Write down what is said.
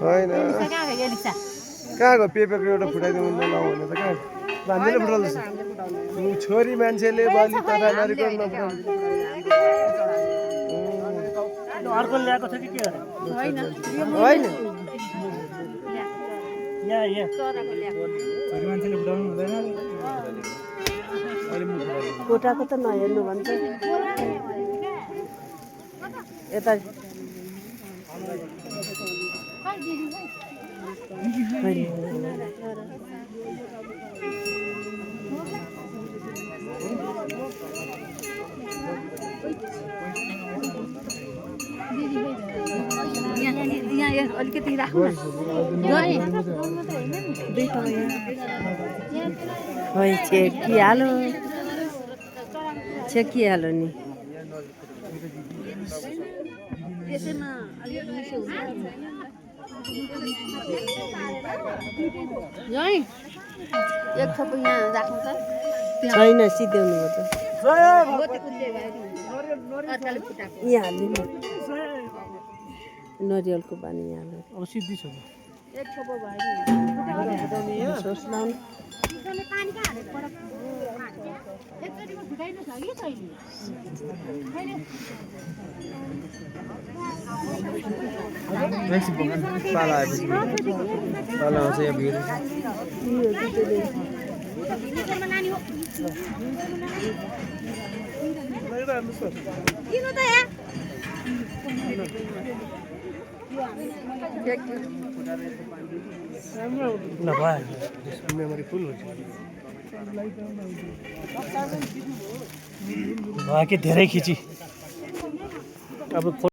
होइन कहाँको पेपरको एउटा फुटाइदिनु नलाउ भने त कहाँ भान्जीले फुटाउँदैछ छोरी मान्छेले बलि तथा नारीको नफुटाउनु अर्को ल्याएको छ कि के होइन छोरी मान्छेले फुटाउनु हुँदैन कोटाको त नहेर्नु भन्छ यता अलिकति राख्नु छेकिहाल्यो नि एक थोप यहाँ राख्नु त छैन सिध्याउनु हो त यहाँ हालिदिनु नरिवलको पानी यहाँ हाल्नु अब सिद्धि छ एक थोप भयो पाला आएपछि पाला आउँछ यहाँ भिड मेमोरी फुल हुन्छ कि धेरै खिची अब